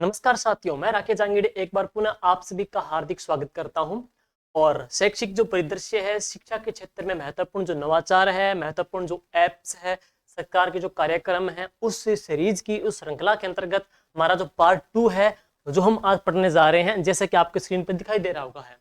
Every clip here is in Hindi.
नमस्कार साथियों, मैं राकेश जांगीड़े एक बार पुनः आप सभी का हार्दिक स्वागत करता हूं। और शैक्षिक जो परिदृश्य है, शिक्षा के क्षेत्र में महत्वपूर्ण जो नवाचार है, महत्वपूर्ण जो एप्स है, सरकार के जो कार्यक्रम है, उस सीरीज की उस श्रृंखला के अंतर्गत हमारा जो पार्ट 2 है, जो हम आज पढ़ने जा रहे हैं, जैसे कि आपके स्क्रीन पर दिखाई दे रहा होगा है।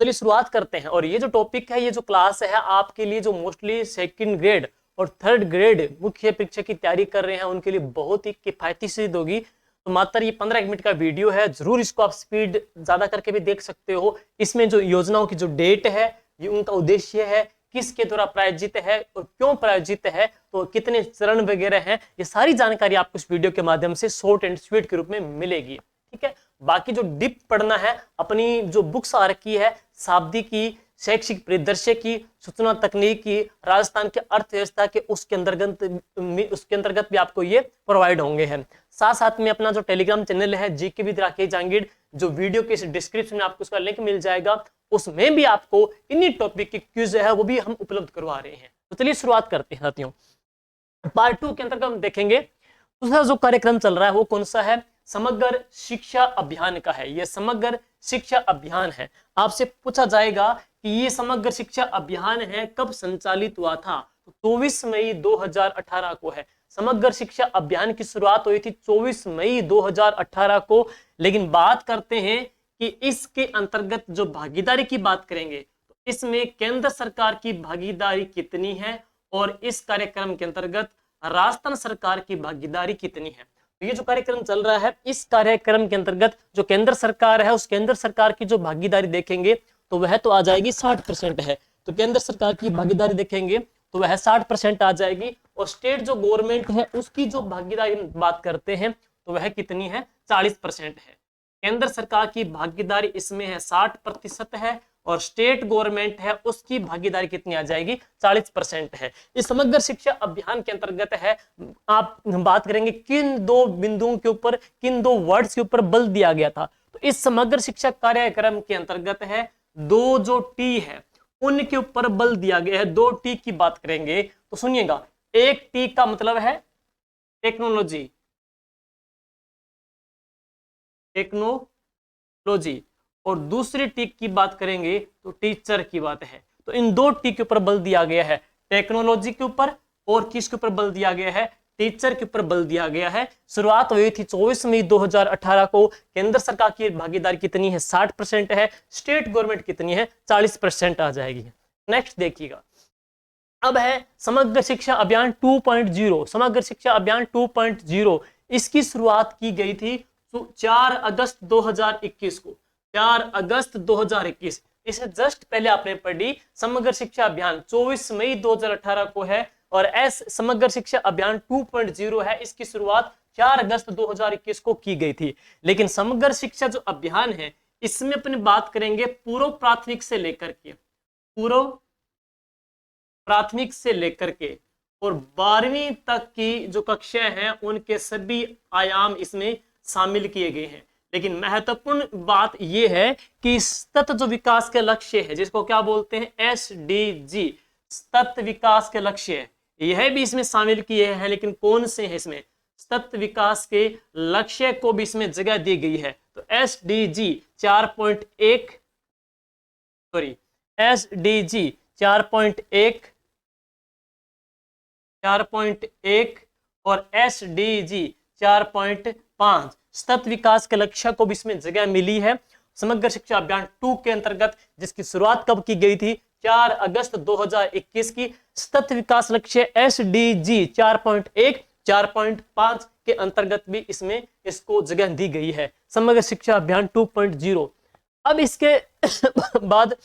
चलिए शुरुआत करते हैं। और ये जो टॉपिक है, ये जो क्लास है आपके लिए जो मोस्टली सेकंड ग्रेड और थर्ड ग्रेड मुख्य परीक्षा की तैयारी कर रहे हैं, उनके लिए बहुत ही किफायती सिद्ध होगी। तो मात्र ये 15 मिनट का वीडियो है, जरूर इसको आप स्पीड ज्यादा करके भी देख सकते हो। इसमें जो योजनाओं की जो डेट है, ये उनका उद्देश्य है, किसके द्वारा प्रायोजित है और क्यों प्रायोजित है, तो कितने चरण वगैरह हैं, ये सारी जानकारी आपको इस वीडियो के माध्यम से शॉर्ट एंड स्वीट के रूप में मिलेगी। ठीक है, बाकी जो डीप पढ़ना है, अपनी जो बुक्स आ रखी है, शाब्दिक की, शैक्षिक परिदृश्य की, सूचना तकनीक की, राजस्थान के अर्थव्यवस्था के, उसके अंतर्गत भी आपको ये प्रोवाइड होंगे हैं। साथ साथ में अपना जो टेलीग्राम चैनल है जीके विद राकेश जांगीड़, जो वीडियो के डिस्क्रिप्शन में आपको उसका लिंक मिल जाएगा, उसमें भी आपको इन्हीं टॉपिक की क्विज है वो भी हम उपलब्ध करवा रहे हैं। तो चलिए शुरुआत करते हैं साथियों। पार्ट 2 के अंतर्गत हम देखेंगे दूसरा जो कार्यक्रम चल रहा है वो कौन सा है, समग्र शिक्षा अभियान का है। यह समग्र शिक्षा अभियान है। आपसे पूछा जाएगा कि ये समग्र शिक्षा अभियान है कब संचालित हुआ था, तो 24 मई 2018 को है। समग्र शिक्षा अभियान की शुरुआत हुई थी 24 मई 2018 को। लेकिन बात करते हैं कि इसके अंतर्गत जो भागीदारी की बात करेंगे, तो इसमें केंद्र सरकार की भागीदारी कितनी है और इस कार्यक्रम के अंतर्गत राजस्थान सरकार की भागीदारी कितनी है। तो ये जो कार्यक्रम चल रहा है, इस कार्यक्रम के अंतर्गत जो केंद्र सरकार है, उस केंद्र सरकार की जो भागीदारी देखेंगे तो वह तो आ जाएगी 60% है। तो केंद्र सरकार की भागीदारी देखेंगे तो वह 60% आ जाएगी। और स्टेट जो गवर्नमेंट है उसकी जो भागीदारी बात करते हैं तो वह कितनी है, 40% है। केंद्र सरकार की भागीदारी इसमें है 60% है, और स्टेट गवर्नमेंट है उसकी भागीदारी कितनी आ जाएगी, 40% है। इस समग्र शिक्षा अभियान के अंतर्गत है, आप बात करेंगे किन दो बिंदुओं के ऊपर, किन दो वर्ड्स के ऊपर बल दिया गया था। तो इस समग्र शिक्षा कार्यक्रम के अंतर्गत है दो जो टी है उनके ऊपर बल दिया गया है। दो टी की बात करेंगे तो सुनिएगा, एक टी का मतलब है टेक्नोलॉजी, टेक्नोलॉजी, और दूसरी टिक की बात करेंगे तो टीचर की बात है। तो इन दो टिक के ऊपर बल दिया गया है, टेक्नोलॉजी के ऊपर और किसके ऊपर बल दिया गया है, टीचर के ऊपर बल दिया गया है। शुरुआत हुई थी 24 मई 2018 को। केंद्र सरकार की भागीदारी कितनी है, 60% है। स्टेट गवर्नमेंट कितनी है, 40% आ जाएगी। नेक्स्ट देखिएगा, अब है समग्र शिक्षा अभियान 2.0। समग्र शिक्षा अभियान 2.0 इसकी शुरुआत की गई थी 4 अगस्त 2021 को। 4 अगस्त 2021, इसे जस्ट पहले आपने पढ़ी। समग्र शिक्षा अभियान 24 मई 2018 को है, और समग्र शिक्षा अभियान 2.0 है, इसकी शुरुआत 4 अगस्त 2021 को की गई थी। लेकिन समग्र शिक्षा जो अभियान है, इसमें अपनी बात करेंगे पूर्व प्राथमिक से लेकर के, पूर्व प्राथमिक से लेकर के और 12वीं तक की जो कक्षाएं हैं उनके सभी आयाम इसमें शामिल किए गए हैं। लेकिन महत्वपूर्ण बात यह है कि सतत जो विकास के लक्ष्य है, जिसको क्या बोलते हैं, SDG, सतत विकास के लक्ष्य, यह भी इसमें शामिल किए हैं। लेकिन कौन से हैं इसमें, सतत विकास के लक्ष्य को भी इसमें जगह दी गई है। तो SDG 4.1 सॉरी SDG 4.1 और SDG 4.5 सतत विकास के लक्ष्य को भी इसमें जगह मिली है। समग्र शिक्षा अभियान 2 के अंतर्गत, जिसकी शुरुआत कब की गई थी, 4 अगस्त 2021 की। सतत विकास लक्ष्य SDG 4.1, 4.5 के अंतर्गत भी इसमें इसको जगह दी गई है, समग्र शिक्षा अभियान 2.0। अब इसके बाद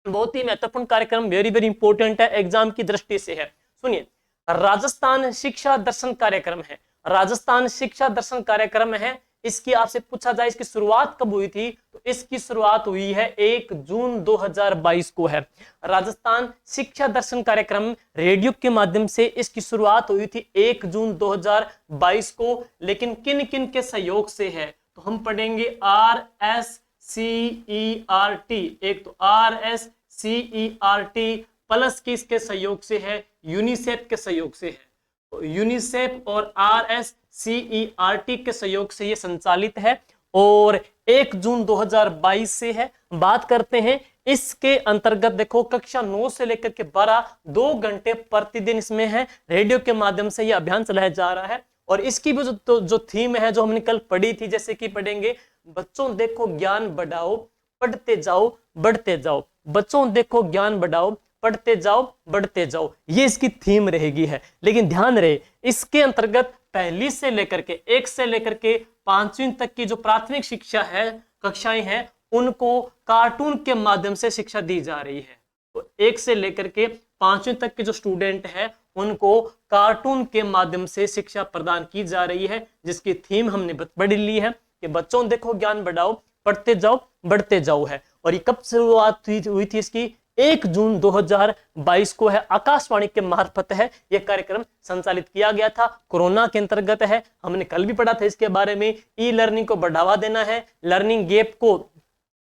बहुत ही महत्वपूर्ण कार्यक्रम, वेरी वेरी इंपॉर्टेंट है, एग्जाम की दृष्टि से है। सुनिए, राजस्थान शिक्षा दर्शन कार्यक्रम है। राजस्थान शिक्षा दर्शन कार्यक्रम है, इसकी आपसे पूछा जाए इसकी शुरुआत कब हुई थी, तो इसकी शुरुआत हुई है 1 जून 2022 को है। राजस्थान शिक्षा दर्शन कार्यक्रम रेडियो के माध्यम से इसकी शुरुआत हुई थी 1 जून 2022 को। लेकिन किन किन के सहयोग से है, तो हम पढ़ेंगे RSCERT, एक तो RSCERT प्लस किसके सहयोग से है, यूनिसेफ के सहयोग से है। यूनिसेफ और RSCERT CERT के सहयोग से ये संचालित है और 1 जून 2022 से है। बात करते हैं इसके अंतर्गत, देखो कक्षा 9 से लेकर के 12 2 घंटे प्रतिदिन इसमें है, रेडियो के माध्यम से यह अभियान चलाया जा रहा है। और इसकी भी जो थीम है, जो हमने कल पढ़ी थी, जैसे कि पढ़ेंगे बच्चों देखो ज्ञान बढ़ाओ पढ़ते जाओ बढ़ते जाओ, बच्चों देखो ज्ञान बढ़ाओ पढ़ते जाओ बढ़ते जाओ, ये इसकी थीम रहेगी है। लेकिन ध्यान रहे इसके अंतर्गत पहली से लेकर के 1 से लेकर के 5वीं तक की जो प्राथमिक शिक्षा है, कक्षाएं हैं, उनको कार्टून के माध्यम से शिक्षा दी जा रही है। तो 1 से लेकर के 5वीं तक के जो स्टूडेंट है उनको कार्टून के माध्यम से शिक्षा प्रदान की जा रही है, जिसकी थीम हमने पढ़ ली है कि बच्चों देखो ज्ञान बढ़ाओ पढ़ते जाओ बढ़ते जाओ है। और ये कब शुरुआत हुई थी इसकी? 1 जून 2022 को है। आकाशवाणी के मार्फत है यह कार्यक्रम संचालित किया गया था, कोरोना के अंतर्गत है। हमने कल भी पढ़ा था इसके बारे में। ई लर्निंग को बढ़ावा देना है, लर्निंग गैप को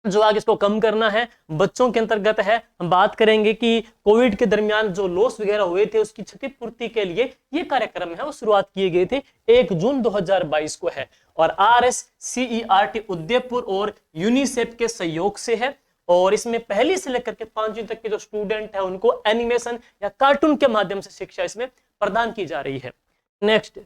जो आगे इसको कम करना है। बच्चों के अंतर्गत है, हम बात करेंगे कि कोविड के दरमियान जो लॉस वगैरह हुए थे उसकी क्षतिपूर्ति के लिए ये कार्यक्रम है वो शुरुआत किए गए थे, 1 जून 2022 को है। और RSCERT उदयपुर और यूनिसेफ के सहयोग से है। और इसमें पहली से लेकर के 5वीं तक के जो स्टूडेंट है उनको एनिमेशन या कार्टून के माध्यम से शिक्षा इसमें प्रदान की जा रही है। नेक्स्ट,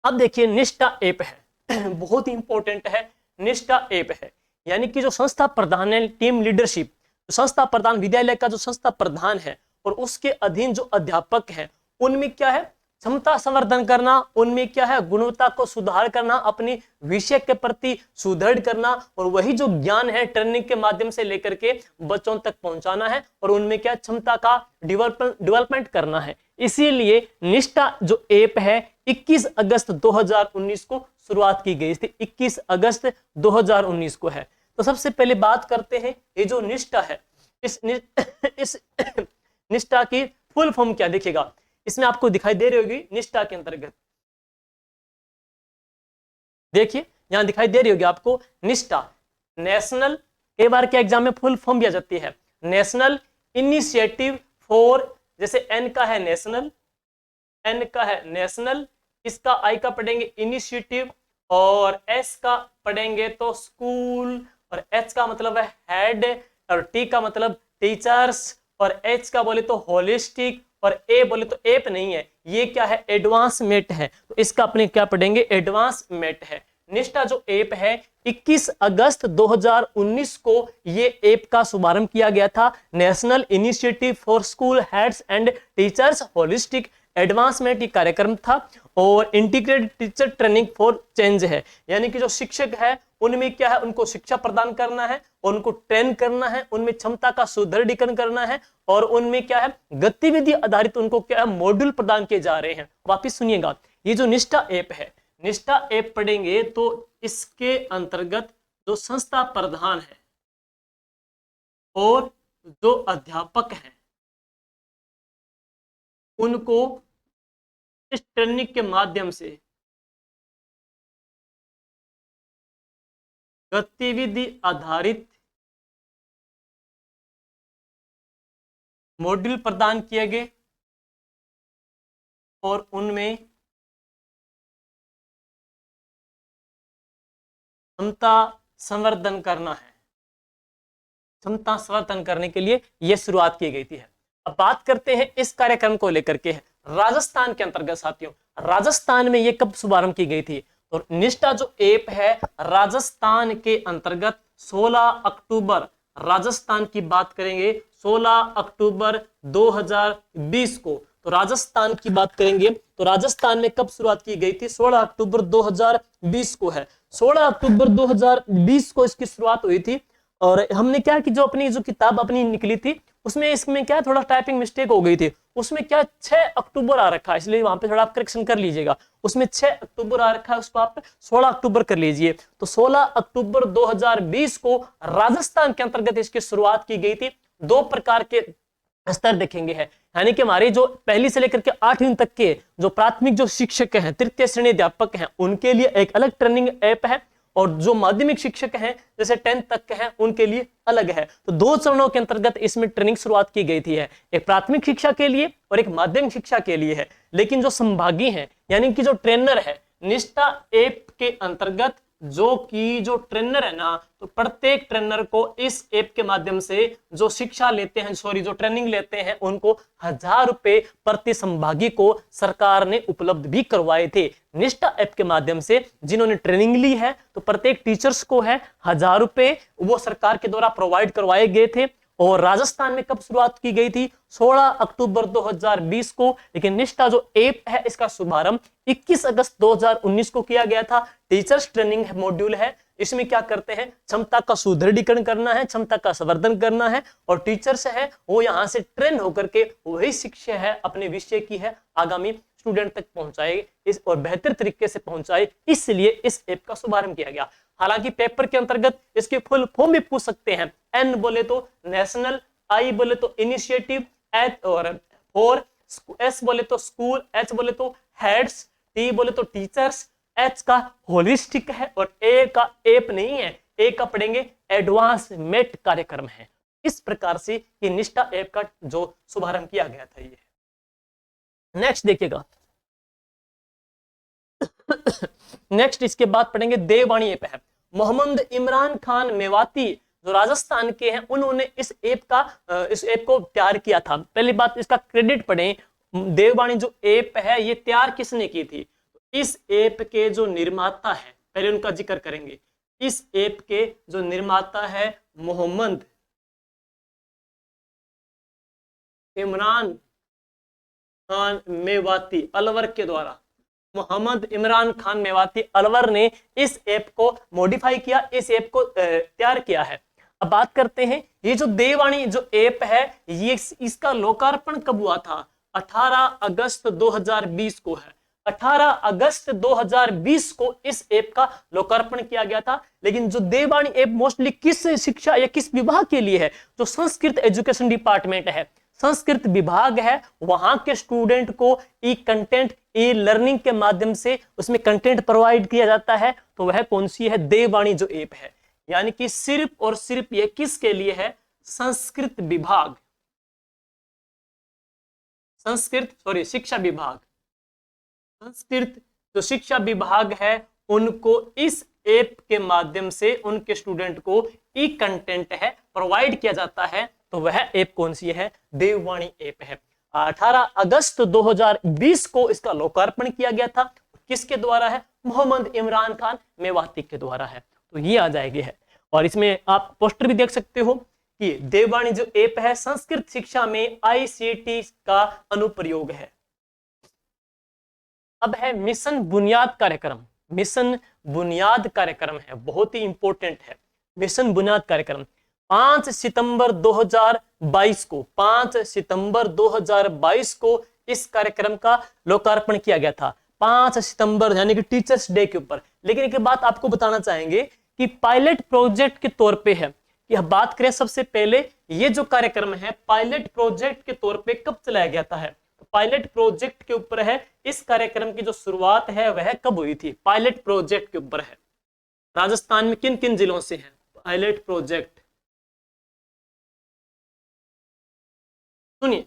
अब देखिए निष्ठा ऐप है, बहुत ही इंपॉर्टेंट है। निष्ठा ऐप है यानी कि जो संस्था प्रधान है, टीम लीडरशिप, संस्था प्रधान, विद्यालय का जो संस्था प्रधान है और उसके अधीन जो अध्यापक है, उनमें क्या है क्षमता संवर्धन करना, उनमें क्या है गुणवत्ता को सुधार करना, अपनी विषय के प्रति सुदृढ़ करना, और वही जो ज्ञान है ट्रेनिंग के माध्यम से लेकर के बच्चों तक पहुंचाना है, और उनमें क्या क्षमता का डेवलपमेंट करना है। इसीलिए निष्ठा जो ऐप है 21 अगस्त 2019 को शुरुआत की गई थी, 21 अगस्त 2019 को है। तो सबसे पहले बात करते हैं ये जो निष्ठा है, इस निष्ठा की फुल फॉर्म क्या? देखिएगा इसमें आपको दिखाई दे रही होगी निष्ठा के अंतर्गत, देखिए यहां दिखाई दे रही होगी आपको निष्ठा। नेशनल, कई बार के एग्जाम में फुल फॉर्म भी आ जाती है, नेशनल इनिशिएटिव फॉर, जैसे एन का है नेशनल, एन का है नेशनल, इसका आई का पढ़ेंगे इनिशिएटिव, और एस का पढ़ेंगे तो स्कूल, और एच का मतलब है हेड, और टी का मतलब टीचर्स, और एच का बोले तो होलिस्टिक, और ए बोले तो एप नहीं है, ये क्या है एडवांसमेंट है, तो इसका अपने क्या पढ़ेंगे एडवांसमेंट है। निष्ठा जो ऐप है 21 अगस्त 2019 को ये ऐप का शुभारंभ किया गया था। National initiative for school heads and teachers holistic advancement ये कार्यक्रम था, और integrated teacher training for change है, यानी कि जो शिक्षक है उनमें क्या है उनको शिक्षा प्रदान करना है, उनको ट्रेन करना है, उनमें क्षमता का सुदृढ़ीकरण करना है, और उनमें क्या है गतिविधि आधारित उनको क्या है मॉड्यूल प्रदान किए जा रहे हैं। वापिस सुनिएगा, ये जो निष्ठा ऐप है, निष्ठा ऐप पढ़ेंगे तो इसके अंतर्गत जो संस्था प्रधान है और जो अध्यापक हैं उनको इस ट्रेनिंग के माध्यम से गतिविधि आधारित मॉड्यूल प्रदान किए गए और उनमें क्षमता संवर्धन करना है। क्षमता संवर्धन करने के लिए यह शुरुआत की गई थी। अब बात करते हैं इस कार्यक्रम को लेकर के राजस्थान के अंतर्गत। साथियों, राजस्थान में यह कब शुभारंभ की गई थी? तो निष्ठा जो ऐप है राजस्थान के अंतर्गत 16 अक्टूबर, राजस्थान की बात करेंगे 16 अक्टूबर 2020 को, तो राजस्थान की बात करेंगे तो राजस्थान में कब शुरुआत की गई थी? 16 अक्टूबर 2020 को है। 16 अक्टूबर 2020 को इसकी शुरुआत हुई थी। और हमने क्या कि जो अपनी जो किताब अपनी निकली थी उसमें इसमें क्या थोड़ा टाइपिंग मिस्टेक हो गई थी, उसमें क्या 6 अक्टूबर आ रखा है, इसलिए वहां पे थोड़ा आप करेक्शन कर लीजिएगा। उसमें 6 अक्टूबर आ रखा है, उसको आप 16 अक्टूबर कर लीजिए। तो 16 अक्टूबर 2020 को राजस्थान के अंतर्गत इसकी शुरुआत की गई थी। 2 प्रकार के स्तर देखेंगे है, यानी कि हमारे जो पहली से लेकर के 8वीं तक के जो प्राथमिक जो शिक्षक हैं, तृतीय श्रेणी अध्यापक हैं, उनके लिए एक अलग ट्रेनिंग ऐप है, और जो माध्यमिक शिक्षक हैं जैसे 10th तक के हैं उनके लिए अलग है। तो 2 चरणों के अंतर्गत इसमें ट्रेनिंग शुरुआत की गई थी, एक प्राथमिक शिक्षा के लिए और एक माध्यमिक शिक्षा के लिए है। लेकिन जो संभागी हैं यानी कि जो ट्रेनर है निष्ठा ऐप के अंतर्गत जो ट्रेनर है ना, तो प्रत्येक ट्रेनर को इस ऐप के माध्यम से जो शिक्षा लेते हैं जो ट्रेनिंग लेते हैं उनको 1000 रुपए प्रति संभागी को सरकार ने उपलब्ध भी करवाए थे। निष्ठा ऐप के माध्यम से जिन्होंने ट्रेनिंग ली है तो प्रत्येक टीचर्स को है 1000 रुपए वो सरकार के द्वारा प्रोवाइड करवाए गए थे। और राजस्थान में कब शुरुआत की गई थी? 16 अक्टूबर 2020 को। लेकिन निष्ठा जो ऐप है इसका शुभारंभ 21 अगस्त 2019 को किया गया था। टीचर्स ट्रेनिंग मॉड्यूल है, इसमें क्या करते हैं, क्षमता का सुदृढ़ीकरण करना है, क्षमता का संवर्धन करना है और टीचर्स है वो यहाँ से ट्रेन होकर के वही शिक्षा है अपने विषय की है आगामी स्टूडेंट तक पहुंचाए इस और बेहतर तरीके से पहुंचाए, इसलिए इस ऐप का शुभारंभ किया गया। हालांकि पेपर के अंतर्गत इसके फुल फॉर्म भी पूछ सकते हैं। एन बोले तो नेशनल, आई बोले तो इनिशिएटिव, एच और फोर, एस बोले तो स्कूल, एच बोले तो हेड्स, टी बोले तो टीचर्स, एच का होलिस्टिक है और ए का ऐप नहीं है, ए का पढ़ेंगे एडवांसमेंट कार्यक्रम है। इस प्रकार से ये निष्ठा ऐप का जो शुभारंभ किया गया था। ये नेक्स्ट देखिएगा नेक्स्ट इसके बाद पढ़ेंगे देववाणी ऐप है। मोहम्मद इमरान खान मेवाती जो राजस्थान के हैं उन्होंने इस ऐप को तैयार किया था। पहली बात इसका क्रेडिट पढ़ें, देववाणी जो ऐप है ये तैयार किसने की थी? इस ऐप के जो निर्माता है पहले उनका जिक्र करेंगे। इस ऐप के जो निर्माता है मोहम्मद इमरान खान मेवाती अलवर के द्वारा, मोहम्मद इमरान खान मेवाती अलवर ने इस ऐप को मॉडिफाई किया, इस ऐप को तैयार किया है। अब बात करते हैं ये जो देववाणी जो ऐप है ये इसका लोकार्पण कब हुआ था? 18 अगस्त 2020 को है। 18 अगस्त 2020 को इस ऐप का लोकार्पण किया गया था। लेकिन जो देववाणी ऐप मोस्टली किस शिक्षा या किस विभाग के लिए है? जो संस्कृत एजुकेशन डिपार्टमेंट है, संस्कृत विभाग है, वहां के स्टूडेंट को ई कंटेंट ई लर्निंग के माध्यम से उसमें कंटेंट प्रोवाइड किया जाता है। तो वह कौन सी है? देववाणी जो ऐप है। यानी कि सिर्फ और सिर्फ ये किसके लिए है? संस्कृत विभाग, शिक्षा विभाग, संस्कृत जो शिक्षा विभाग है उनको इस ऐप के माध्यम से उनके स्टूडेंट को ई कंटेंट है प्रोवाइड किया जाता है। तो वह ऐप कौन सी है? देववाणी ऐप है। 18 अगस्त 2020 को इसका लोकार्पण किया गया था। किसके द्वारा है? मोहम्मद इमरान खान मेवाती के द्वारा है। तो ये आ जाएगी है। और इसमें आप पोस्टर भी देख सकते हो कि देववाणी जो ऐप है संस्कृत शिक्षा में ICT का अनुप्रयोग है। अब है मिशन बुनियाद कार्यक्रम। मिशन बुनियाद कार्यक्रम है, बहुत ही इंपॉर्टेंट है। मिशन बुनियाद कार्यक्रम 5 सितंबर 2022 को 5 सितंबर 2022 को इस कार्यक्रम का लोकार्पण किया गया था। 5 सितंबर यानी कि टीचर्स डे के ऊपर। लेकिन एक बात आपको बताना चाहेंगे कि पायलट प्रोजेक्ट के तौर पे है कि बात करें सबसे पहले ये जो कार्यक्रम है पायलट प्रोजेक्ट के तौर पे कब चलाया गया था? तो पायलट प्रोजेक्ट के ऊपर है। इस कार्यक्रम की जो शुरुआत है वह कब हुई थी? पायलट प्रोजेक्ट के ऊपर है। राजस्थान में किन किन जिलों से है पायलट प्रोजेक्ट? सुनिए,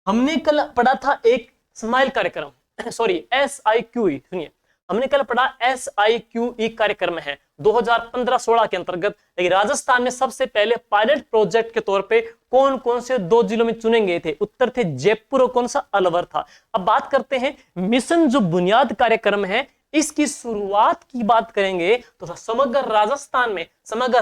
हमने कल पढ़ा था एक स्माइल कार्यक्रम, सॉरी SIQE। सुनिए, हमने कल पढ़ा SIQE कार्यक्रम है 2015-16 के अंतर्गत। लेकिन राजस्थान में सबसे पहले पायलट प्रोजेक्ट के तौर पे कौन कौन से 2 जिलों में चुने गए थे? उत्तर थे जयपुर और कौन सा? अलवर था। अब बात करते हैं मिशन जो बुनियाद कार्यक्रम है इसकी शुरुआत की बात करेंगे तो समग्र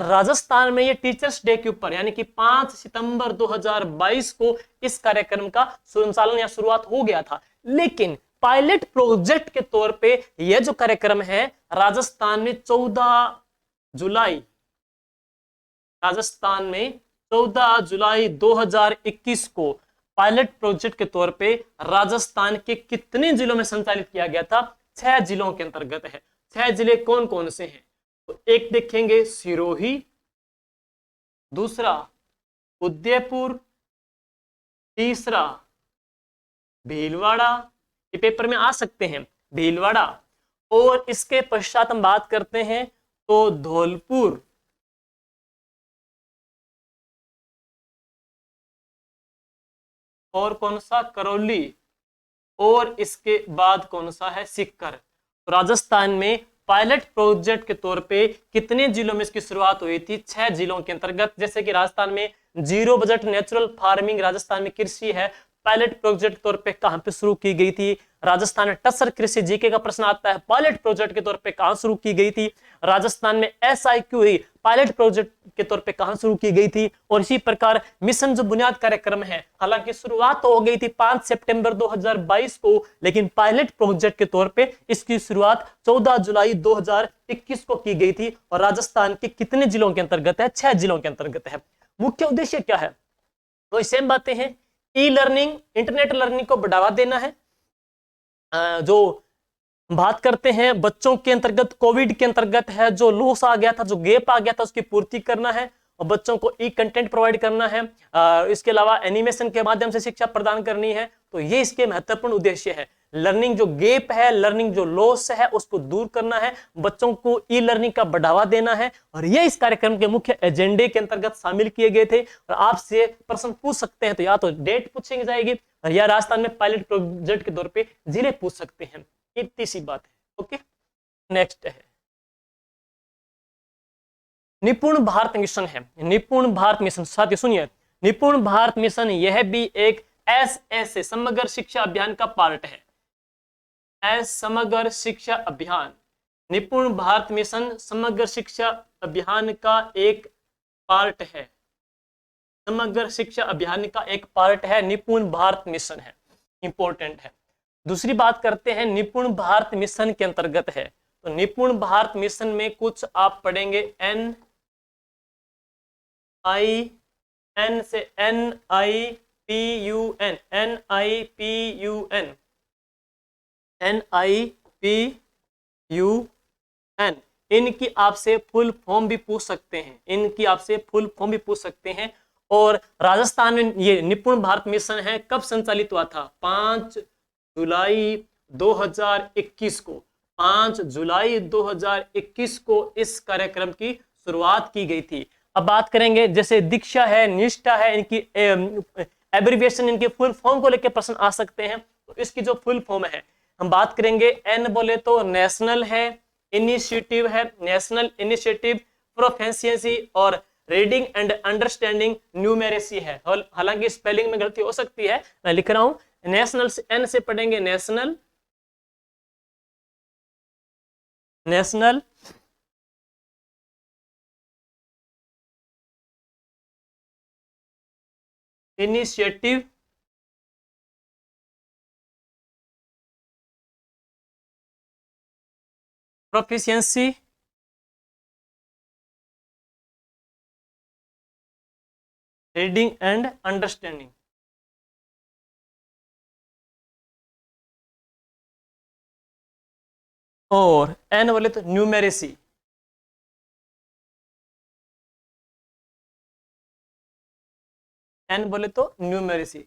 राजस्थान में ये टीचर्स डे के ऊपर यानी कि 5 सितंबर 2022 को इस कार्यक्रम का संचालन या शुरुआत हो गया था। लेकिन पायलट प्रोजेक्ट के तौर पे यह जो कार्यक्रम है राजस्थान में 14 जुलाई 2021 को पायलट प्रोजेक्ट के तौर पे राजस्थान के कितने जिलों में संचालित किया गया था? 6 जिलों के अंतर्गत है। 6 जिले कौन कौन से हैं? तो एक देखेंगे सिरोही, दूसरा उदयपुर, तीसरा भीलवाड़ा, ये पेपर में आ सकते हैं भीलवाड़ा, और इसके पश्चात हम बात करते हैं तो धौलपुर और कौन सा, करौली, और इसके बाद कौन सा है, सीकर। तो राजस्थान में पायलट प्रोजेक्ट के तौर पे कितने जिलों में इसकी शुरुआत हुई थी, 6 जिलों के अंतर्गत। जैसे कि राजस्थान में zero budget natural farming, Rajasthan में कृषि है, पायलट प्रोजेक्ट के तौर पे कहां पे शुरू की गई थी। राजस्थान में टसर कृषि जीके का प्रश्न आता है, पायलट प्रोजेक्ट के तौर पे कहां शुरू की गई थी। राजस्थान में SIQE पायलट प्रोजेक्ट के तौर पे कहां शुरू की गई थी। और इसी प्रकार मिशन जो बुनियाद कार्यक्रम है, हालांकि शुरुआत तो हो गई थी 5 सितंबर 2022 को, लेकिन पायलट प्रोजेक्ट के तौर पे इसकी शुरुआत 14 जुलाई 2021 को की गई थी। और राजस्थान के कितने जिलों के अंतर्गत है, 6 जिलों के अंतर्गत है। मुख्य उद्देश्य क्या है, तो सेम बातें हैं। ई लर्निंग, इंटरनेट लर्निंग को बढ़ावा देना है। जो बात करते हैं बच्चों के अंतर्गत, कोविड के अंतर्गत है, जो लॉस आ गया था, जो गैप आ गया था, उसकी पूर्ति करना है और बच्चों को ई कंटेंट प्रोवाइड करना है। इसके अलावा एनिमेशन के माध्यम से शिक्षा प्रदान करनी है। तो ये इसके महत्वपूर्ण उद्देश्य है। लर्निंग जो गैप है, लर्निंग जो लॉस है, उसको दूर करना है, बच्चों को ई लर्निंग का बढ़ावा देना है। और ये इस कार्यक्रम के मुख्य एजेंडे के अंतर्गत शामिल किए गए थे। और आपसे प्रश्न पूछ सकते हैं, तो या तो डेट पूछी जाएगी या राजस्थान में पायलट प्रोजेक्ट के तौर पर जिले पूछ सकते हैं। इतनी सी बात है। ओके, नेक्स्ट है निपुण भारत मिशन है। निपुण भारत मिशन, साथियों सुनिए, निपुण भारत मिशन यह भी एक ऐसे समग्र शिक्षा अभियान का पार्ट है। समग्र शिक्षा अभियान, निपुण भारत मिशन समग्र शिक्षा अभियान का एक पार्ट है। समग्र शिक्षा अभियान का एक पार्ट है, निपुण भारत मिशन है, इंपॉर्टेंट है। दूसरी बात करते हैं, निपुण भारत मिशन के अंतर्गत है। तो निपुण भारत मिशन में कुछ आप पढ़ेंगे, NIN से NIPUN, NIPUN, NIPUN, इनकी आपसे फुल फॉर्म भी पूछ सकते हैं, इनकी आपसे फुल फॉर्म भी पूछ सकते हैं। और राजस्थान में ये निपुण भारत मिशन है, कब संचालित हुआ था, 5 जुलाई 2021 को। 5 जुलाई 2021 को इस कार्यक्रम की शुरुआत की गई थी। अब बात करेंगे, जैसे दीक्षा है, निष्ठा है, इनकी एब्रिविएशन, इनके फुल फॉर्म को लेकर प्रश्न आ सकते हैं। तो इसकी जो फुल फॉर्म है हम बात करेंगे, N बोले तो नेशनल है, इनिशिएटिव है, नेशनल इनिशिएटिव प्रोफिशिएंसी, और रीडिंग एंड अंडरस्टैंडिंग न्यूमेरेसी है। हालांकि स्पेलिंग में गलती हो सकती है, मैं लिख रहा हूं, नेशनल से N से पढ़ेंगे national, national initiative proficiency reading and understanding. और N बोले तो न्यूमेरेसी, N बोले तो न्यूमेरेसी।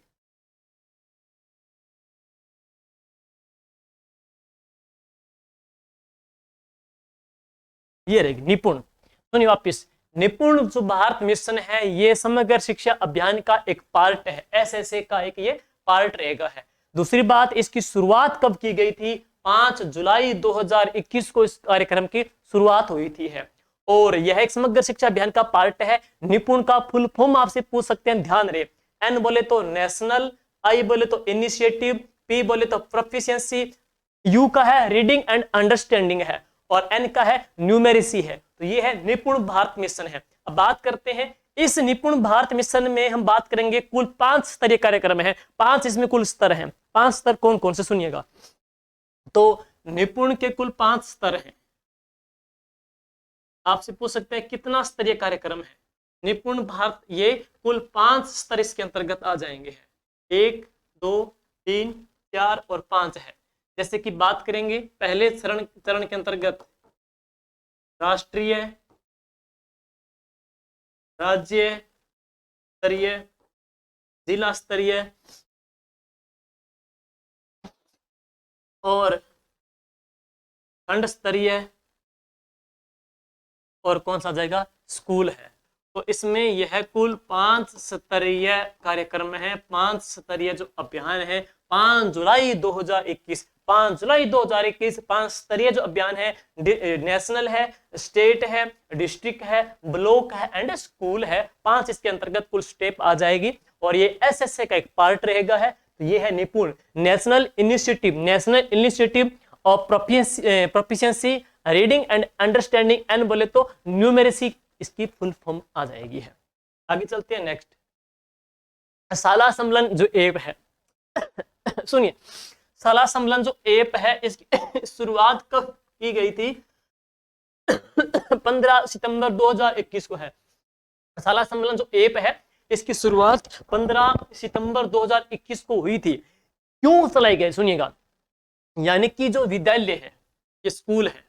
ये रहेगी निपुण। सुनिए वापिस, निपुण जो भारत मिशन है, ये समग्र शिक्षा अभियान का एक पार्ट है, SSA का एक ये पार्ट रहेगा है। दूसरी बात, इसकी शुरुआत कब की गई थी, 5 जुलाई 2021 को इस कार्यक्रम की शुरुआत हुई थी है। और यह एक समग्र शिक्षा अभियान का पार्ट है। निपुण का फुल फॉर्म आपसे पूछ सकते हैं, ध्यान रहे, N बोले तो नेशनल, I बोले तो इनिशिएटिव, P बोले तो प्रोफिशिएंसी, U का है रीडिंग एंड अंडरस्टैंडिंग है, और N का है न्यूमेरेसी है। तो ये है निपुण भारत मिशन है। अब बात करते हैं, इस निपुण भारत मिशन में हम बात करेंगे, कुल 5 स्तरीय कार्यक्रम है, 5 इसमें कुल स्तर हैं। 5 स्तर कौन कौन से, सुनिएगा। तो निपुण के कुल 5 स्तर हैं। आपसे पूछ सकते हैं कितना स्तरीय कार्यक्रम है निपुण भारत, ये कुल 5 स्तर इसके अंतर्गत आ जाएंगे, 1 2 3 4 और 5 है। जैसे कि बात करेंगे, पहले चरण के अंतर्गत राष्ट्रीय, राज्य स्तरीय, जिला स्तरीय और खंड स्तरीय और कौन सा आ जाएगा, स्कूल है। तो इसमें यह कुल 5 स्तरीय कार्यक्रम है, 5 स्तरीय जो अभियान है 5 जुलाई 2021, 5 जुलाई 2021 5 स्तरीय जो अभियान है, नेशनल है, स्टेट है, डिस्ट्रिक्ट है, ब्लॉक है एंड स्कूल है, 5 इसके अंतर्गत कुल स्टेप आ जाएगी और ये एसएसए का एक पार्ट रहेगा है। तो ये है निपुण, national initiative of proficiency reading and understanding and बोले तो न्यूमेरेसी इसकी फुल फॉर्म आ जाएगी है। आगे चलते हैं नेक्स्ट, शाला सम्मेलन जो ऐप है सुनिए, शाला सम्मेलन जो ऐप है इसकी शुरुआत कब की गई थी, 15 सितंबर 2021 को है। शाला सम्मेलन जो ऐप है इसकी शुरुआत 15 सितंबर 2021 को हुई थी। क्यों चलाई गई सुनिएगा, यानी कि जो विद्यालय है, ये स्कूल है,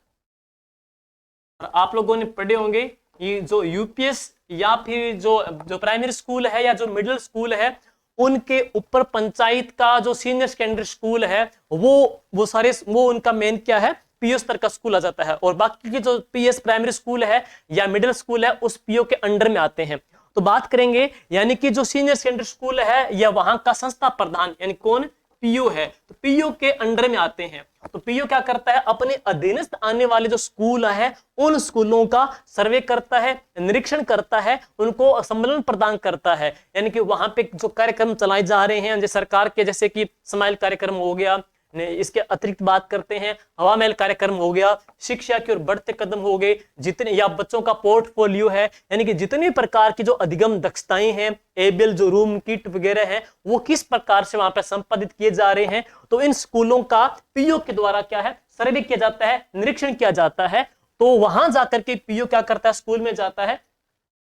और आप लोगों ने पढ़े होंगे ये जो यूपीएस या फिर जो प्राइमरी स्कूल है या जो मिडिल स्कूल है, उनके ऊपर पंचायत का जो सीनियर सेकेंडरी स्कूल है वो सारे वो उनका मेन क्या है, पीओ स्तर का स्कूल आ जाता है, और बाकी के जो पीएस प्राइमरी स्कूल है या मिडिल स्कूल है उस पीओ के अंडर में आते हैं। तो बात करेंगे यानी कि जो सीनियर सेकेंडरी स्कूल है या वहां का संस्था प्रधान यानी कौन, पीओ है, तो पीओ के अंडर में आते हैं। तो पीओ क्या करता है, अपने अधीनस्थ आने वाले जो स्कूल है उन स्कूलों का सर्वे करता है, निरीक्षण करता है, उनको सम्मेलन प्रदान करता है, यानी कि वहां पे जो कार्यक्रम चलाए जा रहे हैं जैसे सरकार के, जैसे कि स्माइल कार्यक्रम हो गया, इसके अतिरिक्त बात करते हैं हवा महल कार्यक्रम हो गया, शिक्षा की ओर बढ़ते कदम हो गए, जितने या बच्चों का पोर्टफोलियो है, यानी कि जितनी प्रकार की जो अधिगम दक्षताएं हैं, एबीएल जो रूम किट वगैरह है वो किस प्रकार से वहां पर संपादित किए जा रहे हैं, तो इन स्कूलों का पीओ के द्वारा क्या है, सर्वे किया जाता है, निरीक्षण किया जाता है। तो वहां जाकर के पीओ क्या करता है, स्कूल में जाता है,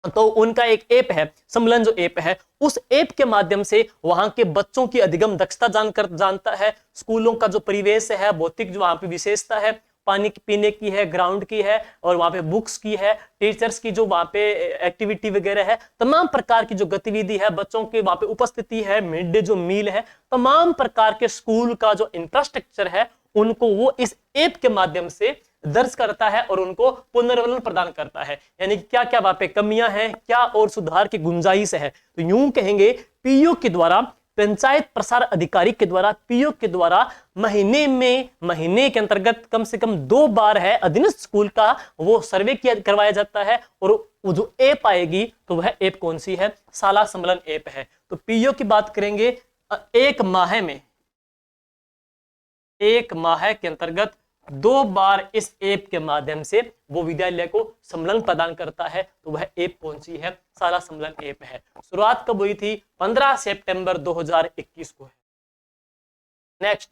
तो उनका एक ऐप है सम्मेलन जो ऐप है, उस ऐप के माध्यम से वहां के बच्चों की अधिगम दक्षता जानता है, स्कूलों का जो परिवेश है, भौतिक जो वहां पे विशेषता है, पानी पीने की है, ग्राउंड की है, और वहां पे बुक्स की है, टीचर्स की जो वहां पे एक्टिविटी वगैरह है, तमाम प्रकार की जो गतिविधि है, बच्चों की वहां पे उपस्थिति है, मिड डे जो मील है, तमाम प्रकार के स्कूल का जो इंफ्रास्ट्रक्चर है उनको वो इस ऐप के माध्यम से दर्ज करता है और उनको पुनर्वलन प्रदान करता है, यानी क्या क्या वहां पे कमियां हैं, क्या और सुधार की गुंजाइश है। तो यूं कहेंगे पीओ के द्वारा, पंचायत प्रसार अधिकारी के द्वारा, पीओ के द्वारा महीने के अंतर्गत कम से कम 2 बार है अधीनस्थ स्कूल का वो सर्वे करवाया जाता है, और वो जो ऐप आएगी तो वह ऐप कौन सी है, शाला सम्मेलन ऐप है। तो पीओ की बात करेंगे, एक माह के अंतर्गत 2 बार इस ऐप के माध्यम से वो विद्यालय को सम्मेलन प्रदान करता है, तो वह ऐप कौन सी है, शाला सम्मेलन ऐप है। शुरुआत कब हुई थी, 15 सितंबर 2021 को है। नेक्स्ट,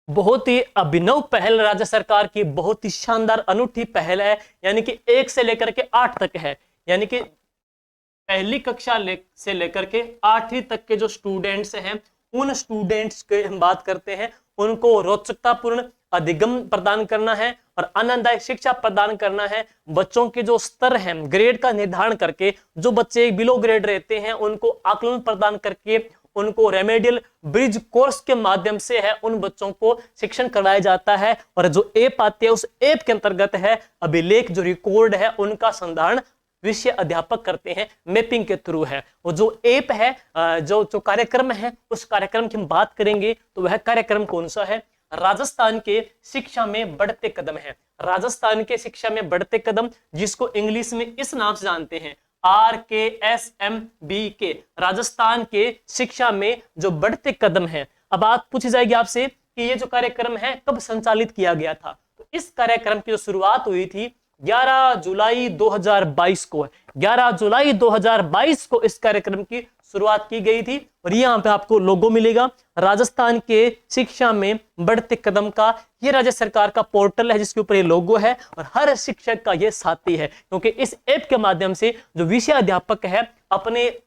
बहुत ही अभिनव पहल राज्य सरकार की, बहुत ही शानदार अनूठी पहल है, यानी कि 1 से लेकर के 8 तक है, यानी कि पहली कक्षा से लेकर के 8वीं तक के जो स्टूडेंट्स हैं उन स्टूडेंट्स के हम बात करते हैं, उनको रोचकतापूर्ण अधिगम प्रदान करना है और आनंददायक शिक्षा प्रदान करना है। बच्चों के जो स्तर हैं ग्रेड का निर्धारण करके, जो बच्चे बिलो ग्रेड रहते हैं उनको आकलन प्रदान करके, उनको रेमेडियल ब्रिज कोर्स के माध्यम से है उन बच्चों को शिक्षण करवाया जाता है। और जो ऐप आती है उस ऐप के अंतर्गत है अभिलेख, जो रिकॉर्ड है उनका संधारण विषय अध्यापक करते हैं, मैपिंग के थ्रू है। वो जो ऐप है, जो कार्यक्रम है, उस कार्यक्रम की हम बात करेंगे तो वह कार्यक्रम कौन सा है, राजस्थान के शिक्षा में बढ़ते कदम है। राजस्थान के शिक्षा में बढ़ते कदम, जिसको इंग्लिश में इस नाम से जानते हैं RKSMBK, राजस्थान के शिक्षा में जो बढ़ते कदम है। अब बात पूछी जाएगी आपसे कि ये जो कार्यक्रम है कब संचालित किया गया था, तो इस कार्यक्रम की जो शुरुआत हुई थी 11 जुलाई 2022 को है। 11 जुलाई 2022 को इस कार्यक्रम की शुरुआत की गई थी, और यहाँ पे आपको लोगो मिलेगा राजस्थान के शिक्षा में बढ़ते कदम का। ये राज्य सरकार का पोर्टल है जिसके ऊपर ये लोगो है, और हर शिक्षक का ये साथी है, क्योंकि इस ऐप के माध्यम से जो विषय अध्यापक है अपने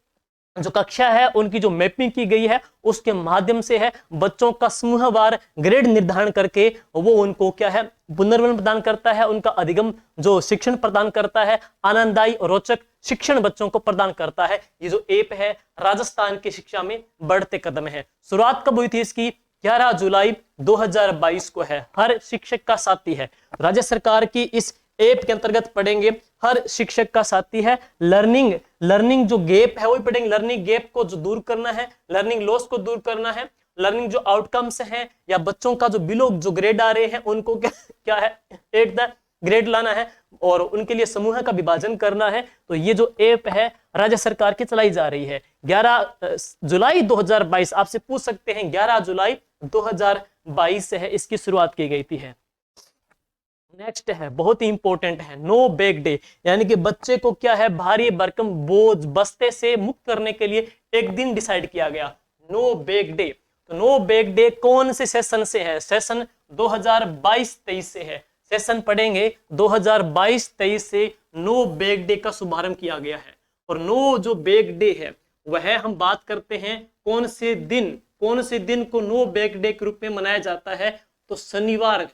जो कक्षा है उनकी जो मैपिंग की गई है उसके माध्यम से है बच्चों का समूहवार ग्रेड निर्धारण करके वो उनको क्या है पुनर्वलन प्रदान करता है, उनका अधिगम जो शिक्षण प्रदान करता है, आनंददायी और रोचक शिक्षण बच्चों को प्रदान करता है। ये जो ऐप है राजस्थान की शिक्षा में बढ़ते कदम है। शुरुआत कब हुई थी इसकी, 11 जुलाई 2022 को है। हर शिक्षक का साथी है। राज्य सरकार की इस ऐप के अंतर्गत पढ़ेंगे। हर शिक्षक का साथी है लर्निंग जो गैप है वही पढ़ेंगे। लर्निंग गैप को जो दूर करना है, लर्निंग लॉस को दूर करना है, लर्निंग जो आउटकम्स हैं या बच्चों का जो बिलो जो ग्रेड आ रहे हैं उनको क्या है एट द ग्रेड लाना है और उनके लिए समूह का विभाजन करना है। तो ये जो ऐप है राज्य सरकार की चलाई जा रही है। 11 जुलाई 2022 आपसे पूछ सकते हैं 11 जुलाई 2022 से है इसकी शुरुआत की गई थी है। नेक्स्ट है बहुत ही इंपॉर्टेंट है नो बैग डे, यानी कि बच्चे को क्या है भारी भरकम बोझ बस्ते से मुक्त करने के लिए एक दिन डिसाइड किया गया नो बैग डे। तो नो बैग डे कौन से सेशन से है? सेशन 2022-23 से है। सेशन पढ़ेंगे 2022-23 से नो बैग डे का शुभारंभ किया गया है। और नो जो बैग डे है वह हम बात करते हैं कौन से दिन को नो बैग डे के रूप में मनाया जाता है? तो शनिवार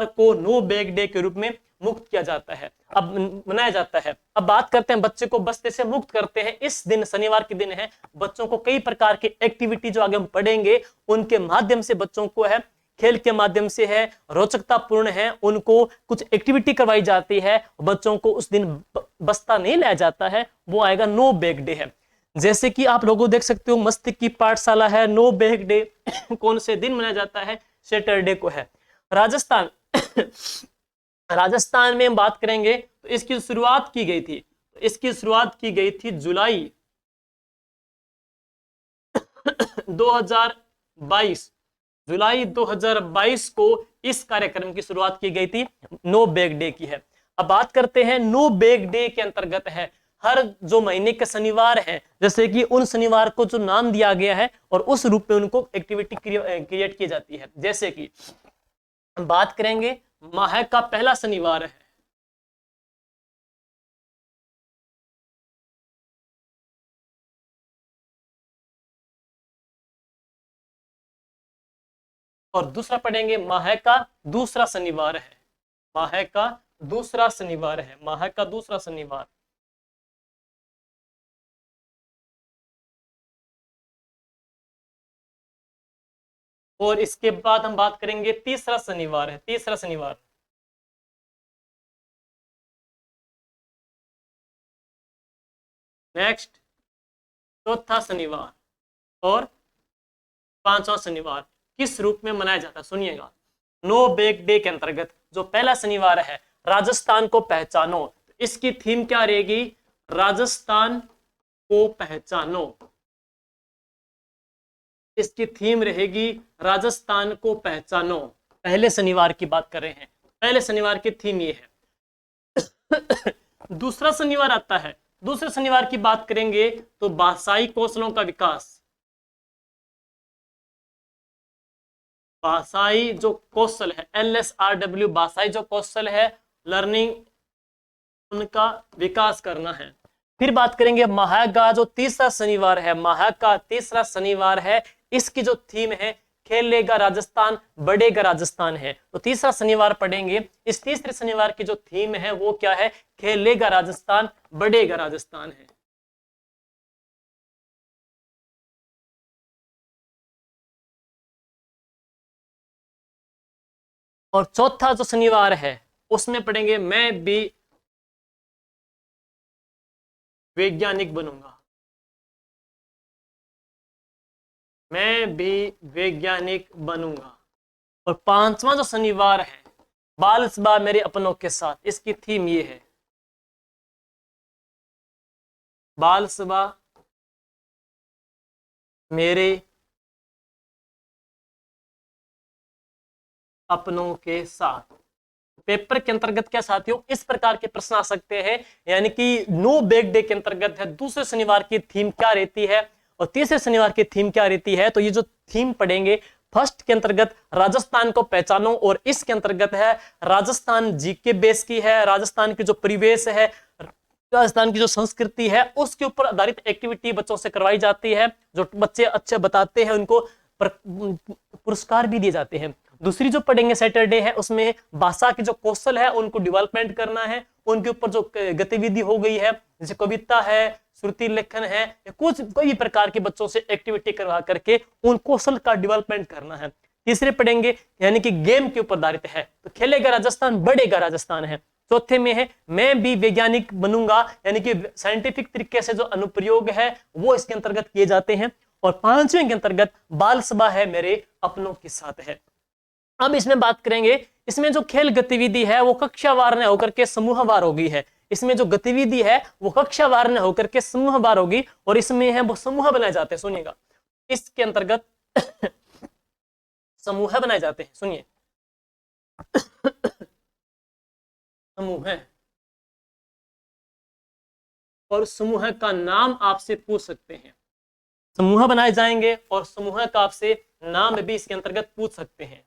को नो बैग डे के रूप में मुक्त किया जाता है, अब मनाया जाता है। अब बात करते हैं बच्चे को बस्ते से मुक्त करते हैं। इस दिन शनिवार के दिन है, बच्चों को कई प्रकार की एक्टिविटी जो आगे हम पढ़ेंगे उनके माध्यम से बच्चों को है खेल के माध्यम से है रोचकता पूर्ण है उनको कुछ एक्टिविटी करवाई जाती है। बच्चों को उस दिन बस्ता नहीं लाया जाता है, वो आएगा नो बैग डे है। जैसे कि आप लोगों देख सकते हो मस्तिष्क की पाठशाला है, नो बैग डे कौन से दिन मनाया जाता है? सैटरडे को है। राजस्थान में हम बात करेंगे तो इसकी शुरुआत की गई थी जुलाई 2022 को इस कार्यक्रम की शुरुआत की गई थी, नो बैग डे की है। अब बात करते हैं नो बैग डे के अंतर्गत है हर जो महीने के शनिवार है जैसे कि उन शनिवार को जो नाम दिया गया है और उस रूप में उनको एक्टिविटी क्रिएट की जाती है। जैसे कि बात करेंगे माह का पहला शनिवार है, और दूसरा पढ़ेंगे माह का दूसरा शनिवार है। माह का दूसरा शनिवार और इसके बाद हम बात करेंगे तीसरा शनिवार है। नेक्स्ट चौथा शनिवार और पांचवा शनिवार किस रूप में मनाया जाता है? सुनिएगा। नो बैग डे के अंतर्गत जो पहला शनिवार है राजस्थान को पहचानो, इसकी थीम क्या रहेगी? राजस्थान को पहचानो। इसकी थीम रहेगी राजस्थान को पहचानो। पहले शनिवार की बात कर रहे हैं, पहले शनिवार की थीम ये है। दूसरा शनिवार आता है, दूसरे शनिवार की बात करेंगे तो भाषाई कौशलों का विकास। भाषाई जो कौशल है LSRW, भाषाई जो कौशल है लर्निंग उनका विकास करना है। फिर बात करेंगे माह का जो तीसरा शनिवार है, माह का तीसरा शनिवार है, इसकी जो थीम है खेलेगा राजस्थान बढ़ेगा राजस्थान है। तो तीसरा शनिवार पढ़ेंगे, इस तीसरे शनिवार की जो थीम है वो क्या है? खेलेगा राजस्थान बढ़ेगा राजस्थान है। और चौथा जो शनिवार है उसमें पढ़ेंगे मैं भी वैज्ञानिक बनूंगा। मैं भी वैज्ञानिक बनूंगा। और पांचवा जो शनिवार है बाल सभा मेरे अपनों के साथ, इसकी थीम ये है बाल सभा मेरे अपनों के साथ। पेपर के अंतर्गत क्या साथियों इस प्रकार के प्रश्न आ सकते हैं, यानी कि नो बैग डे के अंतर्गत है दूसरे शनिवार की थीम क्या रहती है और तीसरे शनिवार की थीम क्या रहती है। तो ये जो थीम पढ़ेंगे फर्स्ट के अंतर्गत राजस्थान को पहचानो और इसके अंतर्गत है राजस्थान जीके बेस की है, राजस्थान की जो परिवेश है, राजस्थान की जो संस्कृति है उसके ऊपर आधारित एक्टिविटी बच्चों से करवाई जाती है। जो बच्चे अच्छे बताते हैं उनको पुरस्कार भी दिए जाते हैं। दूसरी जो पढ़ेंगे सैटरडे है उसमें भाषा की जो कौशल है उनको डेवलपमेंट करना है, उनके ऊपर जो गतिविधि हो गई है जैसे कविता है, श्रुति लेखन है, कुछ कोई प्रकार के बच्चों से एक्टिविटी करवा करके उन कौशल का डेवलपमेंट करना है। तीसरे पढ़ेंगे यानी कि गेम के ऊपर आधारित है तो खेलेगा राजस्थान बढ़ेगा राजस्थान है। चौथे में है मैं भी वैज्ञानिक बनूंगा, यानी कि साइंटिफिक तरीके से जो अनुप्रयोग है वो इसके अंतर्गत किए जाते हैं। और पांचवें के अंतर्गत बाल सभा है मेरे अपनों के साथ है। अब इसमें बात करेंगे, इसमें जो खेल गतिविधि है वो कक्षावार न होकर के समूहवार होगी है। इसमें जो गतिविधि है वो कक्षावार न होकर के समूहवार होगी, और इसमें है वो समूह बनाए जाते हैं। सुनिएगा, इसके अंतर्गत समूह बनाए जाते हैं। सुनिए, समूह, और समूह का नाम आपसे पूछ सकते हैं। समूह बनाए जाएंगे और समूह का आपसे नाम भी इसके अंतर्गत पूछ सकते हैं।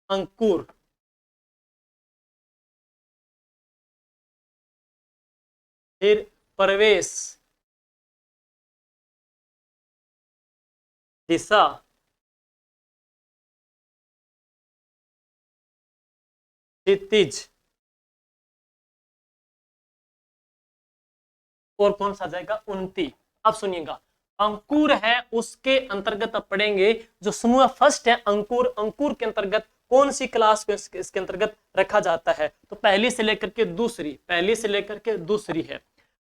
अंकुर, फिर प्रवेश, दिशा, क्षितिज, और कौन सा जाएगा, उन्नति। अब सुनिएगा, अंकुर है उसके अंतर्गत अब पढ़ेंगे जो समूह फर्स्ट है अंकुर। अंकुर के अंतर्गत कौन सी क्लास को इसके अंतर्गत रखा जाता है, तो पहली से लेकर के दूसरी, पहली से लेकर के दूसरी है।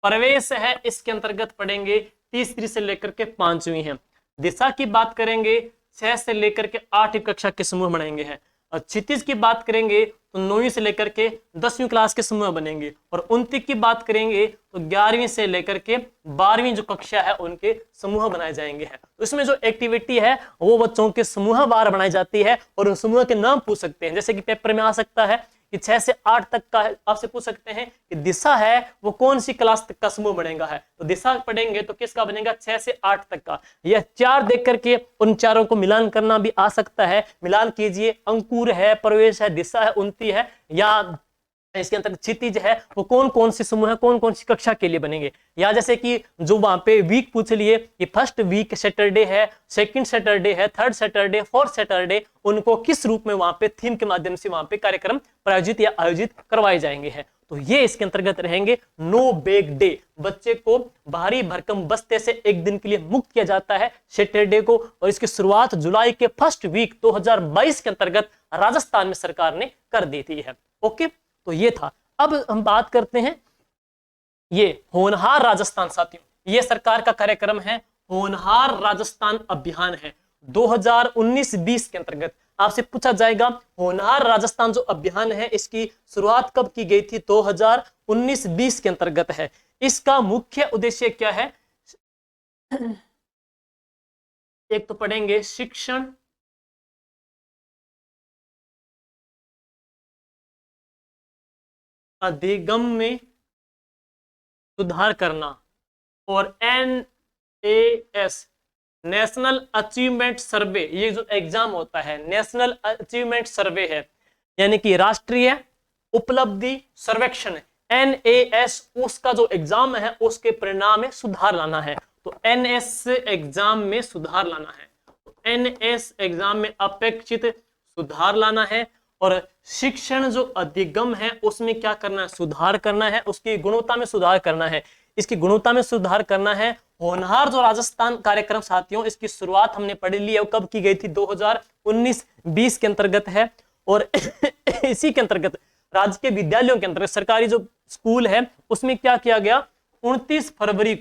प्रवेश है इसके अंतर्गत पढ़ेंगे तीसरी से लेकर के पांचवी है। दिशा की बात करेंगे 6 से लेकर के 8वीं कक्षा के समूह बनाएंगे हैं। और क्षितिज की बात करेंगे तो 9वीं से लेकर के 10वीं क्लास के समूह बनेंगे। और उन्नति की बात करेंगे तो 11वीं से लेकर के 12वीं जो कक्षा है उनके समूह बनाए जाएंगे हैं। तो इसमें जो एक्टिविटी है वो बच्चों के समूह वार बनाई जाती है, और उन समूह के नाम पूछ सकते हैं। जैसे कि पेपर में आ सकता है कि 6 से 8 तक का आपसे पूछ सकते हैं कि दिशा है वो कौन सी क्लास तक का समूह बनेगा है, तो दिशा पढ़ेंगे तो किसका बनेगा, 6 से 8 तक का। यह 4 देख करके उन चारों को मिलान करना भी आ सकता है। मिलान कीजिए, अंकुर है, प्रवेश है, दिशा है, उन्नति है, या इसके अंतर्गत क्षितिज है, वो कौन कौन से समूह है, कौन कौन सी कक्षा के लिए बनेंगे। या जैसे कि जो वहां पे वीक पूछ लिए कि फर्स्ट वीक सैटरडे है, सेकंड सैटरडे है, थर्ड सैटरडे, फोर्थ सैटरडे, उनको किस रूप में वहां पे थीम के माध्यम से वहां पे कार्यक्रम प्रायोजित या आयोजित करवाए जाएंगे हैं। तो ये इसके अंतर्गत रहेंगे। नो बैग डे, बच्चे को भारी भरकम बस्ते से एक दिन के लिए मुक्त किया जाता है सैटरडे को, और इसकी शुरुआत जुलाई के फर्स्ट वीक 2022 के अंतर्गत राजस्थान में सरकार ने कर दी थी है। ओके, तो ये था। अब हम बात करते हैं ये होनहार राजस्थान। साथियों, ये सरकार का कार्यक्रम है, होनहार राजस्थान अभियान है 2019-20 के अंतर्गत। आपसे पूछा जाएगा होनहार राजस्थान जो अभियान है इसकी शुरुआत कब की गई थी, 2019-20 के अंतर्गत है। इसका मुख्य उद्देश्य क्या है, एक तो पढ़ेंगे शिक्षण, अधिगम में सुधार करना, और NAS नेशनल अचीवमेंट सर्वे, ये जो एग्जाम होता है नेशनल अचीवमेंट सर्वे है, यानी कि राष्ट्रीय उपलब्धि सर्वेक्षण। NAS उसका जो एग्जाम है उसके परिणाम में सुधार लाना है, तो NS एग्जाम में सुधार लाना है, तो NS एग्जाम में अपेक्षित सुधार लाना है। और शिक्षण जो अधिगम है उसमें क्या करना है, सुधार करना है, उसकी गुणवत्ता में सुधार करना है, इसकी गुणवत्ता में सुधार करना है। होनहार जो राजस्थान कार्यक्रम साथियों, इसकी शुरुआत हमने पढ़ ली है, कब की गई थी, 2019-20 के अंतर्गत है। और इसी के अंतर्गत राज्य के विद्यालयों के अंतर्गत सरकारी जो स्कूल है उसमें क्या किया गया, 29 फरवरी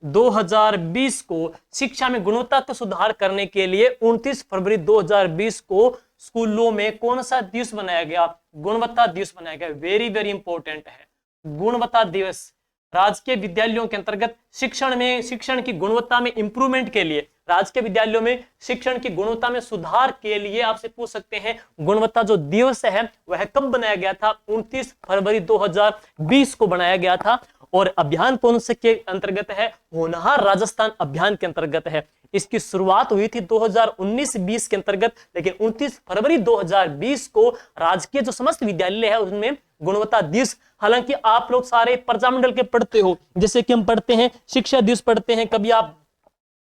2020 को शिक्षा में गुणवत्ता का सुधार करने के लिए 29 फरवरी 2020 को स्कूलों में कौन सा दिवस बनाया गया, गुणवत्ता दिवस बनाया गया। वेरी वेरी इंपॉर्टेंट है गुणवत्ता दिवस। राज्य के विद्यालयों के अंतर्गत शिक्षण की गुणवत्ता में इंप्रूवमेंट के लिए, राज्य के विद्यालयों में शिक्षण की गुणवत्ता में सुधार के लिए आपसे पूछ सकते हैं गुणवत्ता जो दिवस है वह कब बनाया गया था, 29 फरवरी 2020 को बनाया गया था। और अभियान कौन से के अंतर्गत है, होनहार राजस्थान अभियान के अंतर्गत है। इसकी शुरुआत हुई थी 2019-20 के अंतर्गत, लेकिन 29 फरवरी 2020 को राजकीय जो समस्त विद्यालय है उनमें गुणवत्ता दिवस, हालांकि आप लोग सारे प्रजामंडल के पढ़ते हो, जैसे कि हम पढ़ते हैं शिक्षा दिवस पढ़ते हैं, कभी आप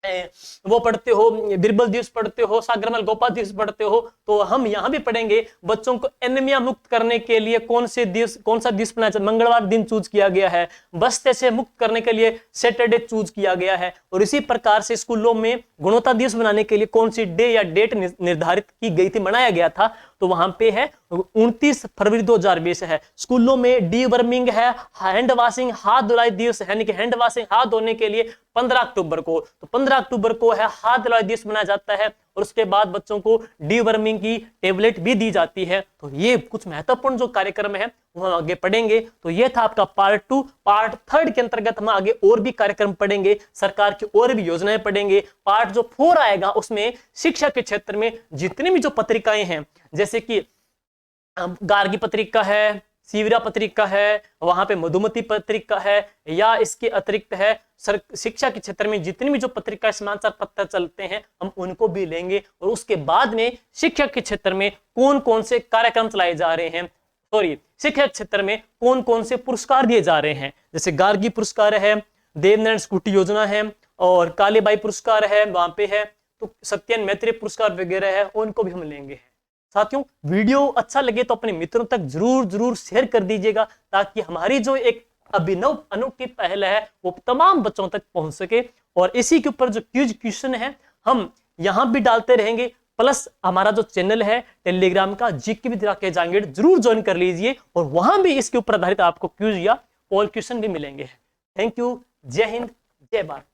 वो पढ़ते हो, बिरबल दिवस पढ़ते हो, सागरमल गोपाल दिवस पढ़ते हो, तो हम यहाँ भी पढ़ेंगे बच्चों को एनीमिया मुक्त करने के लिए कौन सा दिवस मनाया जाता है। मंगलवार दिन चूज किया गया है। बस्ते से मुक्त करने के लिए सैटरडे चूज किया गया है। और इसी प्रकार से स्कूलों में गुणवत्ता दिवस बनाने के लिए कौन सी डे या डेट निर्धारित की गई थी, मनाया गया था, तो वहां पे है 29 फरवरी 2020 है। स्कूलों में डी वर्मिंग है, हैंड वॉशिंग हाथ धुलाई दिवस है, यानी कि हैंड वॉशिंग हाथ धोने के लिए 15 अक्टूबर को, तो 15 अक्टूबर को है हाथ धुलाई दिवस मनाया जाता है। और उसके बाद बच्चों को डी वर्मिंग की टेबलेट भी दी जाती है। तो ये कुछ महत्वपूर्ण जो कार्यक्रम है वो हम आगे पढ़ेंगे। तो ये था आपका पार्ट 2। पार्ट 3 के अंतर्गत हम आगे और भी कार्यक्रम पढ़ेंगे, सरकार की और भी योजनाएं पढ़ेंगे। पार्ट जो 4 आएगा उसमें शिक्षा के क्षेत्र में जितनी भी जो पत्रिकाएं हैं, जैसे कि गार्गी पत्रिका है, सीवरा पत्रिका है, वहां पे मधुमती पत्रिका है, या इसके अतिरिक्त है शिक्षा के क्षेत्र में जितनी भी जो पत्रिका समाचार पत्र चलते हैं हम उनको भी लेंगे। और उसके बाद में शिक्षा के क्षेत्र में कौन कौन से कार्यक्रम चलाए जा रहे हैं, शिक्षा क्षेत्र में कौन कौन से पुरस्कार दिए जा रहे हैं, जैसे गार्गी पुरस्कार है, देवनारायण स्कूटी योजना है, और कालीबाई पुरस्कार है वहां पे है, तो सत्येन मैत्री पुरस्कार वगैरह है, उनको भी हम लेंगे। साथियों, वीडियो अच्छा लगे तो अपने मित्रों तक जरूर शेयर कर दीजिएगा, ताकि हमारी जो एक अभिनव अनोखी पहल है वो तमाम बच्चों तक पहुंच सके। और इसी के ऊपर जो क्वेश्चन है हम यहां भी डालते रहेंगे, प्लस हमारा जो चैनल है टेलीग्राम का जीके विद राकेश जांगेड़, जरूर ज्वाइन कर लीजिए, और वहां भी इसके ऊपर आधारित आपको क्विज या पोल क्वेश्चन भी मिलेंगे। Thank you. जय हिंद, जय भारत।